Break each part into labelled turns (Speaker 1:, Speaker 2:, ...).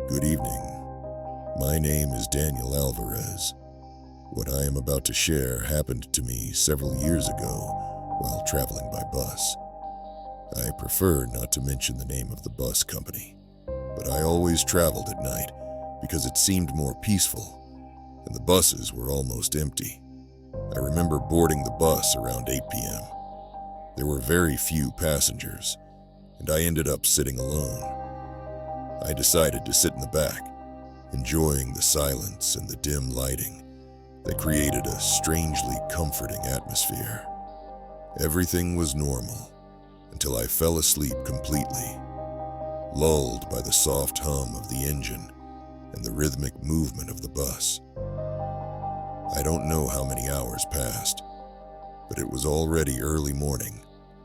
Speaker 1: Good evening. My name is Daniel Alvarez. What I am about to share happened to me several years ago while traveling by bus. I prefer not to mention the name of the bus company, but I always traveled at night because it seemed more peaceful, and the buses were almost empty. I remember boarding the bus around 8 p.m. There were very few passengers, and I ended up sitting alone. I decided to sit in the back, enjoying the silence and the dim lighting that created a strangely comforting atmosphere. Everything was normal until I fell asleep completely, lulled by the soft hum of the engine and the rhythmic movement of the bus. I don't know how many hours passed, but it was already early morning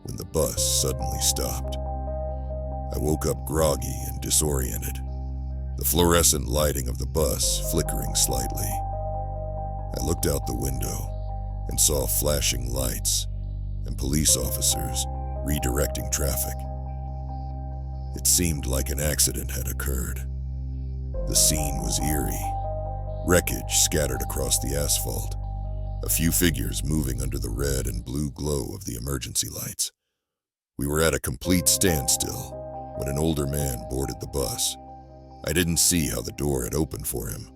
Speaker 1: when the bus suddenly stopped. I woke up groggy and disoriented, the fluorescent lighting of the bus flickering slightly. I looked out the window and saw flashing lights and police officers redirecting traffic. It seemed like an accident had occurred. The scene was eerie. Wreckage scattered across the asphalt, a few figures moving under the red and blue glow of the emergency lights. We were at a complete standstill when an older man boarded the bus. I didn't see how the door had opened for him,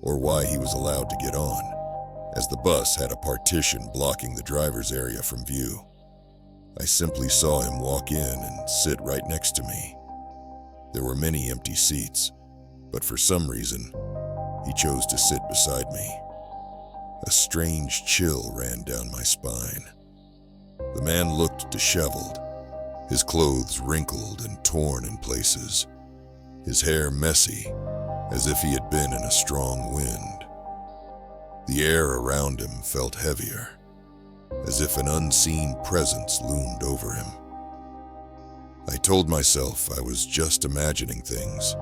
Speaker 1: or why he was allowed to get on, as the bus had a partition blocking the driver's area from view. I simply saw him walk in and sit right next to me. There were many empty seats, but for some reason, he chose to sit beside me. A strange chill ran down my spine. The man looked disheveled, his clothes wrinkled and torn in places, his hair messy, as if he had been in a strong wind. The air around him felt heavier, as if an unseen presence loomed over him. I told myself I was just imagining things,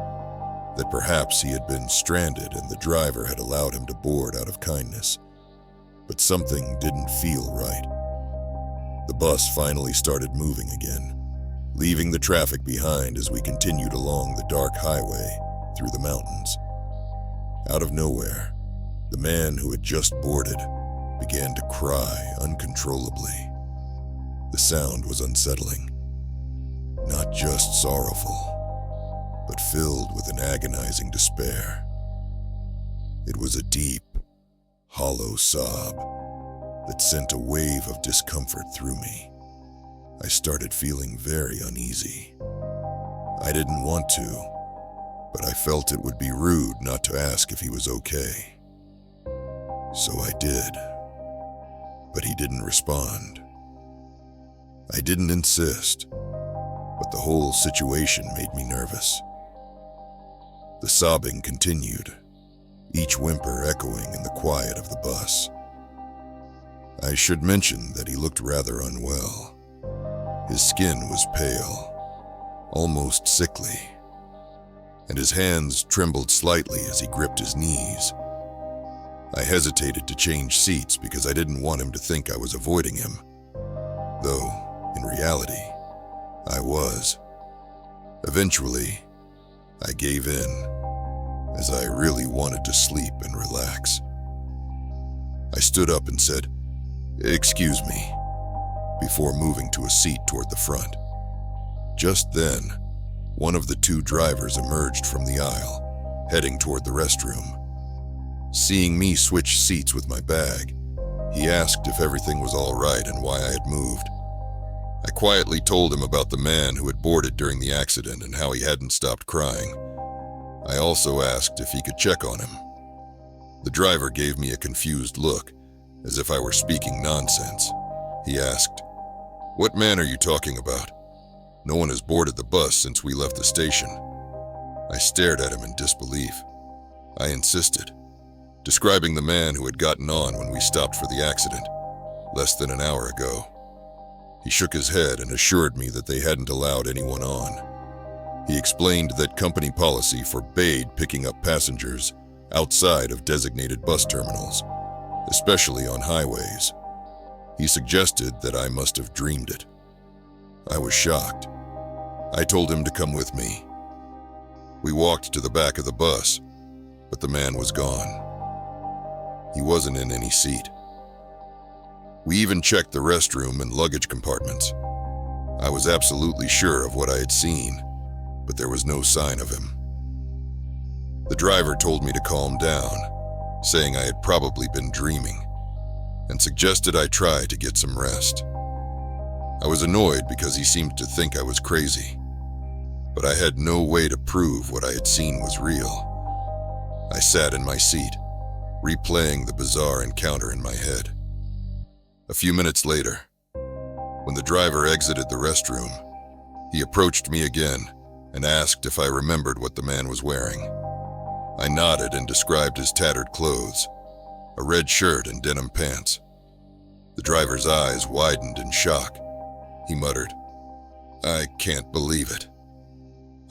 Speaker 1: that perhaps he had been stranded and the driver had allowed him to board out of kindness. But something didn't feel right. The bus finally started moving again, leaving the traffic behind as we continued along the dark highway through the mountains. Out of nowhere, the man who had just boarded began to cry uncontrollably. The sound was unsettling, not just sorrowful, but filled with an agonizing despair. It was a deep, hollow sob that sent a wave of discomfort through me. I started feeling very uneasy. I didn't want to, but I felt it would be rude not to ask if he was okay. So I did, but he didn't respond. I didn't insist, but the whole situation made me nervous. The sobbing continued, each whimper echoing in the quiet of the bus. I should mention that he looked rather unwell. His skin was pale, almost sickly, and his hands trembled slightly as he gripped his knees. I hesitated to change seats because I didn't want him to think I was avoiding him, though, in reality, I was. Eventually, I gave in, as I really wanted to sleep and relax. I stood up and said, "Excuse me," before moving to a seat toward the front. Just then, one of the two drivers emerged from the aisle, heading toward the restroom. Seeing me switch seats with my bag, he asked if everything was all right and why I had moved. I quietly told him about the man who had boarded during the accident and how he hadn't stopped crying. I also asked if he could check on him. The driver gave me a confused look, as if I were speaking nonsense. He asked, "What man are you talking about? No one has boarded the bus since we left the station." I stared at him in disbelief. I insisted, describing the man who had gotten on when we stopped for the accident, less than an hour ago. He shook his head and assured me that they hadn't allowed anyone on. He explained that company policy forbade picking up passengers outside of designated bus terminals, especially on highways. He suggested that I must have dreamed it. I was shocked. I told him to come with me. We walked to the back of the bus, but the man was gone. He wasn't in any seat. We even checked the restroom and luggage compartments. I was absolutely sure of what I had seen, but there was no sign of him. The driver told me to calm down, saying I had probably been dreaming, and suggested I try to get some rest. I was annoyed because he seemed to think I was crazy, but I had no way to prove what I had seen was real. I sat in my seat, replaying the bizarre encounter in my head. A few minutes later, when the driver exited the restroom, he approached me again and asked if I remembered what the man was wearing. I nodded and described his tattered clothes, a red shirt and denim pants. The driver's eyes widened in shock. He muttered, "I can't believe it."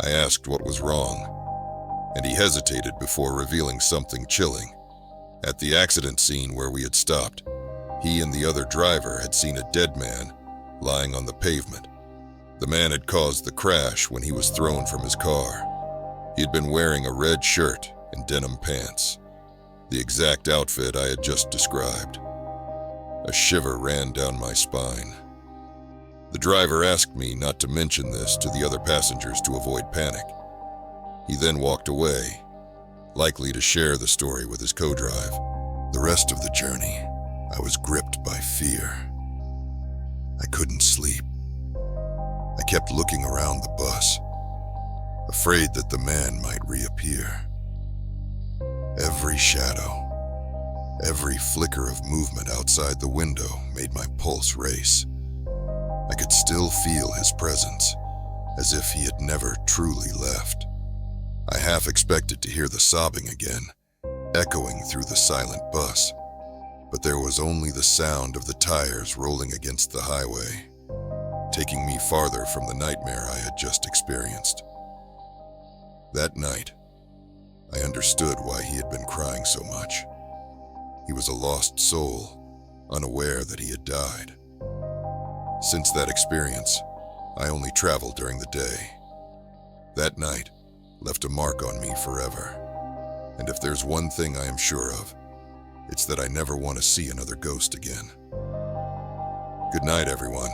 Speaker 1: I asked what was wrong, and he hesitated before revealing something chilling. At the accident scene where we had stopped, he and the other driver had seen a dead man lying on the pavement. The man had caused the crash when he was thrown from his car. He had been wearing a red shirt and denim pants, the exact outfit I had just described. A shiver ran down my spine. The driver asked me not to mention this to the other passengers to avoid panic. He then walked away, likely to share the story with his co-drive. The rest of the journey, I was gripped by fear. I couldn't sleep. I kept looking around the bus, afraid that the man might reappear. Every shadow, every flicker of movement outside the window made my pulse race. I could still feel his presence, as if he had never truly left. I half expected to hear the sobbing again, echoing through the silent bus, but there was only the sound of the tires rolling against the highway, taking me farther from the nightmare I had just experienced. That night, I understood why he had been crying so much. He was a lost soul, unaware that he had died. Since that experience, I only traveled during the day. That night left a mark on me forever. And if there's one thing I am sure of, it's that I never want to see another ghost again. Good night, everyone.